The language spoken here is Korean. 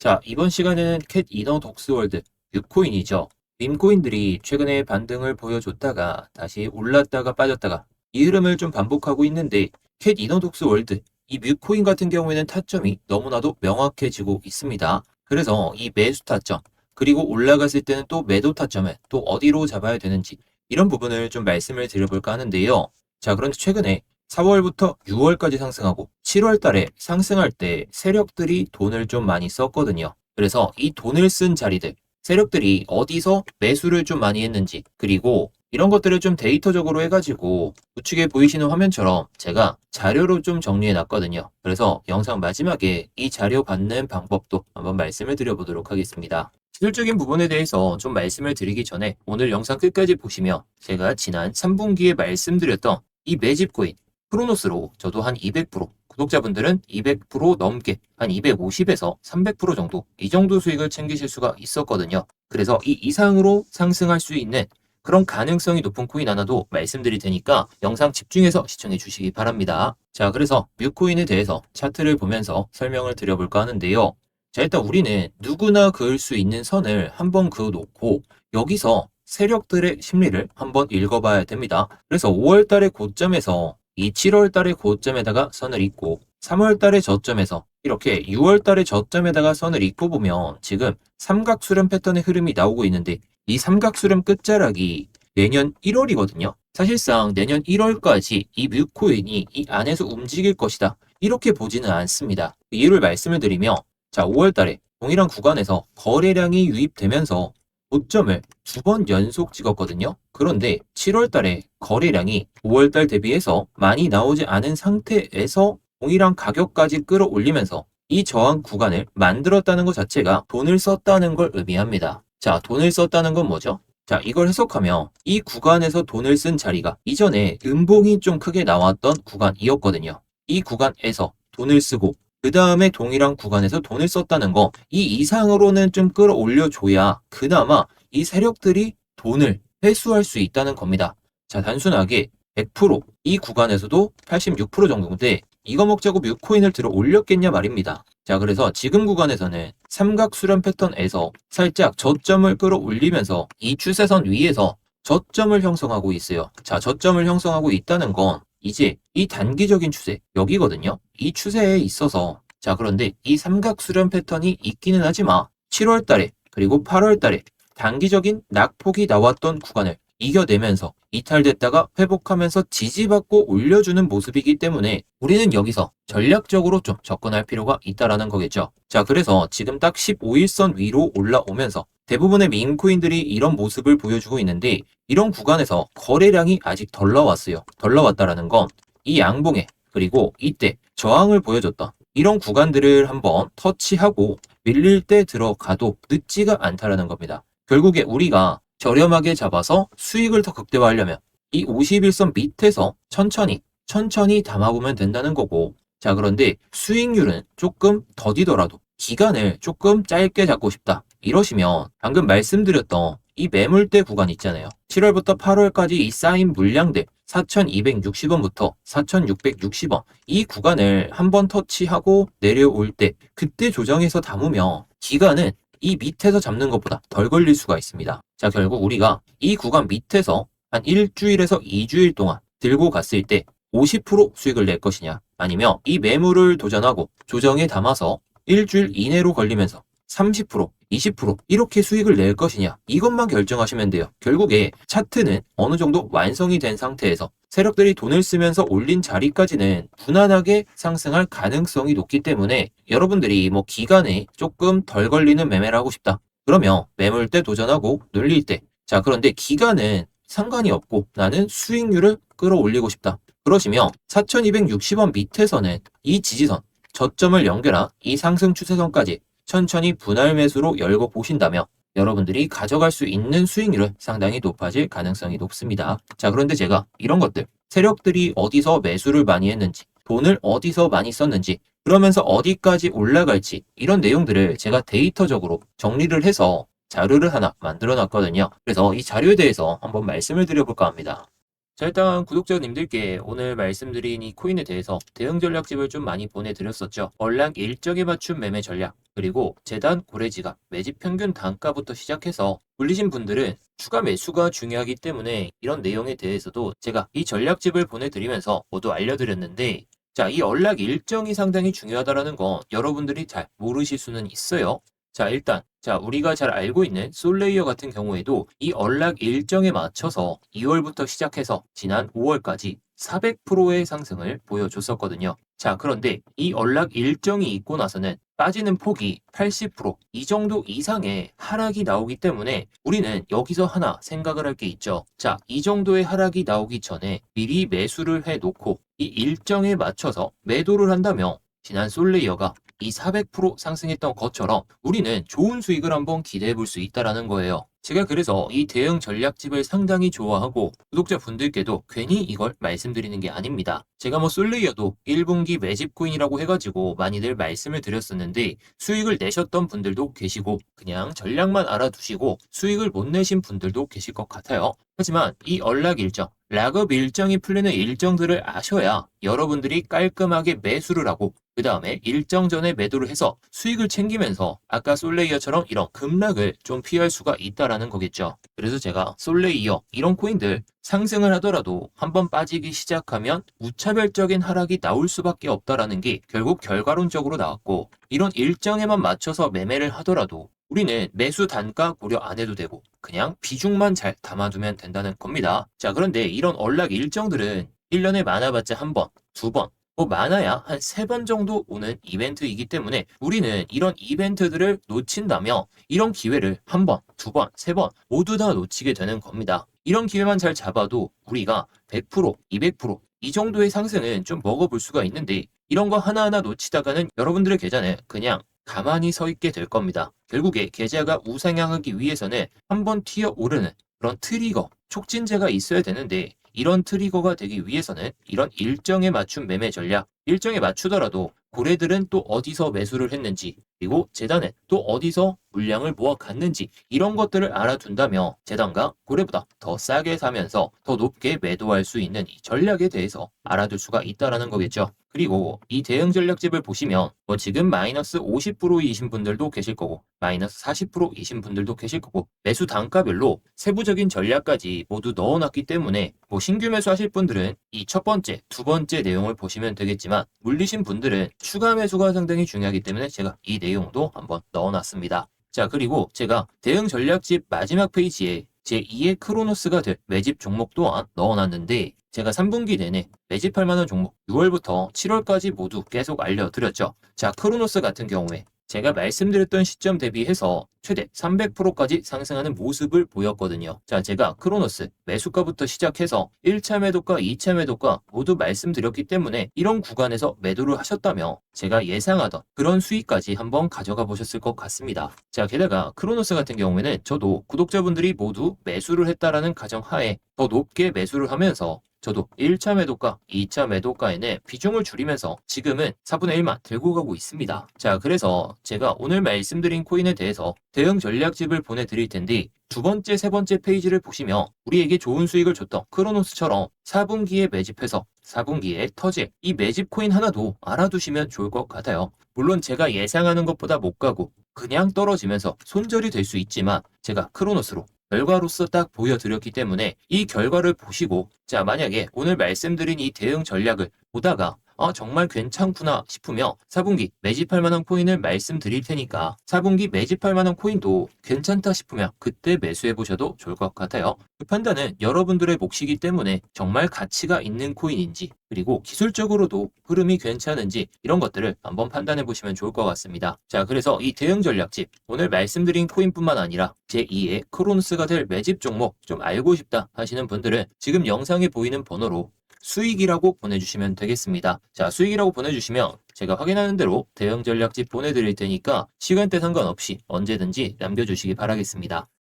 자, 이번 시간에는 캣 이너 독스월드 뮤코인이죠. 밈코인들이 최근에 반등을 보여줬다가 다시 올랐다가 빠졌다가 이 흐름을 좀 반복하고 있는데 캣 이너 독스월드 이 뮤코인 같은 경우에는 타점이 너무나도 명확해지고 있습니다. 그래서 이 매수 타점 그리고 올라갔을 때는 또 매도 타점을 또 어디로 잡아야 되는지 이런 부분을 좀 말씀을 드려볼까 하는데요. 자, 그런데 최근에 4월부터 6월까지 상승하고 7월 달에 상승할 때 세력들이 돈을 좀 많이 썼거든요. 그래서 이 돈을 쓴 자리들, 세력들이 어디서 매수를 좀 많이 했는지, 그리고 이런 것들을 좀 데이터적으로 해가지고 우측에 보이시는 화면처럼 제가 자료로 좀 정리해 놨거든요. 그래서 영상 마지막에 이 자료 받는 방법도 한번 말씀을 드려보도록 하겠습니다. 기술적인 부분에 대해서 좀 말씀을 드리기 전에 오늘 영상 끝까지 보시면 제가 지난 3분기에 말씀드렸던 이 매집코인 크로노스로 저도 한 200%, 구독자분들은 200% 넘게 한 250에서 300% 정도 이 정도 수익을 챙기실 수가 있었거든요. 그래서 이 이상으로 상승할 수 있는 그런 가능성이 높은 코인 하나도 말씀드릴 테니까 영상 집중해서 시청해 주시기 바랍니다. 자, 그래서 뮤코인에 대해서 차트를 보면서 설명을 드려볼까 하는데요. 자, 일단 우리는 누구나 그을 수 있는 선을 한번 그어놓고 여기서 세력들의 심리를 한번 읽어봐야 됩니다. 그래서 5월 달의 고점에서 이 7월 달의 고점에다가 선을 잇고 3월 달의 저점에서 이렇게 6월 달의 저점에다가 선을 잇고 보면 지금 삼각수렴 패턴의 흐름이 나오고 있는데 이 삼각수렴 끝자락이 내년 1월이거든요. 사실상 내년 1월까지 이 뮤코인이 이 안에서 움직일 것이다. 이렇게 보지는 않습니다. 이유를 말씀을 드리면 자, 5월 달에 동일한 구간에서 거래량이 유입되면서 고점을 2번 연속 찍었거든요. 그런데 7월 달에 거래량이 5월 달 대비해서 많이 나오지 않은 상태에서 동일한 가격까지 끌어올리면서 이 저항 구간을 만들었다는 것 자체가 돈을 썼다는 걸 의미합니다. 자, 돈을 썼다는 건 뭐죠? 자, 이걸 해석하면 이 구간에서 돈을 쓴 자리가 이전에 음봉이 좀 크게 나왔던 구간이었거든요. 이 구간에서 돈을 쓰고 그 다음에 동일한 구간에서 돈을 썼다는 거, 이 이상으로는 좀 끌어올려줘야 그나마 이 세력들이 돈을 회수할 수 있다는 겁니다. 자, 단순하게 100%이 구간에서도 86% 정도인데 이거 먹자고 뮤코인을 들어 올렸겠냐 말입니다. 자, 그래서 지금 구간에서는 삼각수렴 패턴에서 살짝 저점을 끌어올리면서 이 추세선 위에서 저점을 형성하고 있어요. 자, 저점을 형성하고 있다는 건 이제 이 단기적인 추세, 여기거든요. 이 추세에 있어서 자, 그런데 이 삼각수렴 패턴이 있기는 하지만 7월 달에 그리고 8월 달에 단기적인 낙폭이 나왔던 구간을 이겨내면서 이탈됐다가 회복하면서 지지받고 올려주는 모습이기 때문에 우리는 여기서 전략적으로 좀 접근할 필요가 있다라는 거겠죠. 자, 그래서 지금 딱 15일선 위로 올라오면서 대부분의 밈코인들이 이런 모습을 보여주고 있는데 이런 구간에서 거래량이 아직 덜 나왔어요. 덜 나왔다라는 건 이 양봉에 그리고 이때 저항을 보여줬던 이런 구간들을 한번 터치하고 밀릴 때 들어가도 늦지가 않다라는 겁니다. 결국에 우리가 저렴하게 잡아서 수익을 더 극대화하려면 이 51선 밑에서 천천히 담아보면 된다는 거고 자, 그런데 수익률은 조금 더디더라도 기간을 조금 짧게 잡고 싶다. 이러시면 방금 말씀드렸던 이 매물대 구간 있잖아요. 7월부터 8월까지 이 쌓인 물량들 4,260원부터 4,660원 이 구간을 한번 터치하고 내려올 때 그때 조정해서 담으면 기간은 이 밑에서 잡는 것보다 덜 걸릴 수가 있습니다. 자, 결국 우리가 이 구간 밑에서 한 일주일에서 2주일 동안 들고 갔을 때 50% 수익을 낼 것이냐 아니면 이 매물을 도전하고 조정에 담아서 일주일 이내로 걸리면서 30%, 20% 이렇게 수익을 낼 것이냐 이것만 결정하시면 돼요. 결국에 차트는 어느 정도 완성이 된 상태에서 세력들이 돈을 쓰면서 올린 자리까지는 무난하게 상승할 가능성이 높기 때문에 여러분들이 뭐 기간에 조금 덜 걸리는 매매를 하고 싶다. 그러면 매물대 도전하고 눌릴 때 자, 그런데 기간은 상관이 없고 나는 수익률을 끌어올리고 싶다. 그러시면 4,260원 밑에서는 이 지지선 저점을 연결한 이 상승 추세선까지 천천히 분할 매수로 열고 보신다면 여러분들이 가져갈 수 있는 수익률은 상당히 높아질 가능성이 높습니다. 자, 그런데 제가 이런 것들, 세력들이 어디서 매수를 많이 했는지, 돈을 어디서 많이 썼는지, 그러면서 어디까지 올라갈지 이런 내용들을 제가 데이터적으로 정리를 해서 자료를 하나 만들어 놨거든요. 그래서 이 자료에 대해서 한번 말씀을 드려볼까 합니다. 자, 일단 구독자님들께 오늘 말씀드린 이 코인에 대해서 대응 전략집을 좀 많이 보내드렸었죠. 월락 일정에 맞춘 매매 전략, 그리고 재단 고래지갑, 매집 평균 단가부터 시작해서 물리신 분들은 추가 매수가 중요하기 때문에 이런 내용에 대해서도 제가 이 전략집을 보내드리면서 모두 알려드렸는데, 자, 이 연락 일정이 상당히 중요하다는 건 여러분들이 잘 모르실 수는 있어요. 자, 일단 우리가 잘 알고 있는 솔레이어 같은 경우에도 이 연락 일정에 맞춰서 2월부터 시작해서 지난 5월까지 400%의 상승을 보여줬었거든요. 자, 그런데 이 연락 일정이 있고 나서는 빠지는 폭이 80%이 정도 이상의 하락이 나오기 때문에 우리는 여기서 하나 생각을 할 게 있죠. 자, 이 정도의 하락이 나오기 전에 미리 매수를 해놓고 이 일정에 맞춰서 매도를 한다면 지난 솔레이어가 이 400% 상승했던 것처럼 우리는 좋은 수익을 한번 기대해 볼 수 있다라는 거예요. 제가 그래서 이 대응 전략집을 상당히 좋아하고 구독자분들께도 괜히 이걸 말씀드리는 게 아닙니다. 제가 뭐 솔레이어도 1분기 매집 코인이라고 해가지고 많이들 말씀을 드렸었는데 수익을 내셨던 분들도 계시고 그냥 전략만 알아두시고 수익을 못 내신 분들도 계실 것 같아요. 하지만 이 연락 일정, 락업 일정이 풀리는 일정들을 아셔야 여러분들이 깔끔하게 매수를 하고 그 다음에 일정 전에 매도를 해서 수익을 챙기면서 아까 솔레이어처럼 이런 급락을 좀 피할 수가 있다라는 거겠죠. 그래서 제가 솔레이어 이런 코인들 상승을 하더라도 한번 빠지기 시작하면 무차별적인 하락이 나올 수밖에 없다라는 게 결국 결과론적으로 나왔고, 이런 일정에만 맞춰서 매매를 하더라도 우리는 매수 단가 고려 안 해도 되고 그냥 비중만 잘 담아두면 된다는 겁니다. 자, 그런데 이런 언락 일정들은 1년에 많아봤자 한 번, 두 번, 뭐 많아야 한 세 번 정도 오는 이벤트이기 때문에 우리는 이런 이벤트들을 놓친다면 이런 기회를 한 번, 두 번, 세 번 모두 다 놓치게 되는 겁니다. 이런 기회만 잘 잡아도 우리가 100%, 200%이 정도의 상승은 좀 먹어볼 수가 있는데 이런 거 하나하나 놓치다가는 여러분들의 계좌는 그냥 가만히 서 있게 될 겁니다. 결국에 계좌가 우상향하기 위해서는 한번 튀어오르는 그런 트리거, 촉진제가 있어야 되는데 이런 트리거가 되기 위해서는 이런 일정에 맞춘 매매 전략, 일정에 맞추더라도 고래들은 또 어디서 매수를 했는지, 그리고 재단은 또 어디서 물량을 모아갔는지 이런 것들을 알아둔다면 재단과 고래보다 더 싸게 사면서 더 높게 매도할 수 있는 이 전략에 대해서 알아둘 수가 있다라는 거겠죠. 그리고 이 대응 전략집을 보시면 뭐 지금 마이너스 50%이신 분들도 계실 거고 마이너스 40%이신 분들도 계실 거고 매수 단가별로 세부적인 전략까지 모두 넣어놨기 때문에 뭐 신규 매수하실 분들은 이 첫 번째, 두 번째 내용을 보시면 되겠지만 물리신 분들은 추가 매수가 상당히 중요하기 때문에 제가 이 내용도 한번 넣어놨습니다. 자, 그리고 제가 대응 전략집 마지막 페이지에 제2의 크로노스가 될 매집 종목 또한 넣어놨는데 제가 3분기 내내 매집할 만한 종목 6월부터 7월까지 모두 계속 알려드렸죠. 자, 크로노스 같은 경우에 제가 말씀드렸던 시점 대비해서 최대 300%까지 상승하는 모습을 보였거든요. 자, 제가 크로노스 매수가부터 시작해서 1차 매도가, 2차 매도가 모두 말씀드렸기 때문에 이런 구간에서 매도를 하셨다면 제가 예상하던 그런 수익까지 한번 가져가 보셨을 것 같습니다. 자, 게다가 크로노스 같은 경우에는 저도 구독자분들이 모두 매수를 했다라는 가정하에 더 높게 매수를 하면서 저도 1차 매도가, 2차 매도가에는 비중을 줄이면서 지금은 4분의 1만 들고 가고 있습니다. 자, 그래서 제가 오늘 말씀드린 코인에 대해서 대응 전략집을 보내드릴 텐데 두 번째, 세 번째 페이지를 보시면 우리에게 좋은 수익을 줬던 크로노스처럼 4분기에 매집해서 4분기에 터질 이 매집 코인 하나도 알아두시면 좋을 것 같아요. 물론 제가 예상하는 것보다 못 가고 그냥 떨어지면서 손절이 될 수 있지만 제가 크로노스로 결과로서 딱 보여드렸기 때문에 이 결과를 보시고 자, 만약에 오늘 말씀드린 이 대응 전략을 보다가 정말 괜찮구나 싶으면 4분기 매집할 만한 코인을 말씀드릴 테니까 4분기 매집할 만한 코인도 괜찮다 싶으면 그때 매수해 보셔도 좋을 것 같아요. 그 판단은 여러분들의 몫이기 때문에 정말 가치가 있는 코인인지 그리고 기술적으로도 흐름이 괜찮은지 이런 것들을 한번 판단해 보시면 좋을 것 같습니다. 자, 그래서 이 대응 전략집 오늘 말씀드린 코인뿐만 아니라 제2의 크로노스가 될 매집 종목 좀 알고 싶다 하시는 분들은 지금 영상에 보이는 번호로 수익이라고 보내주시면 되겠습니다. 자, 수익이라고 보내주시면 제가 확인하는 대로 대응 전략집 보내드릴 테니까 시간대 상관없이 언제든지 남겨주시기 바라겠습니다.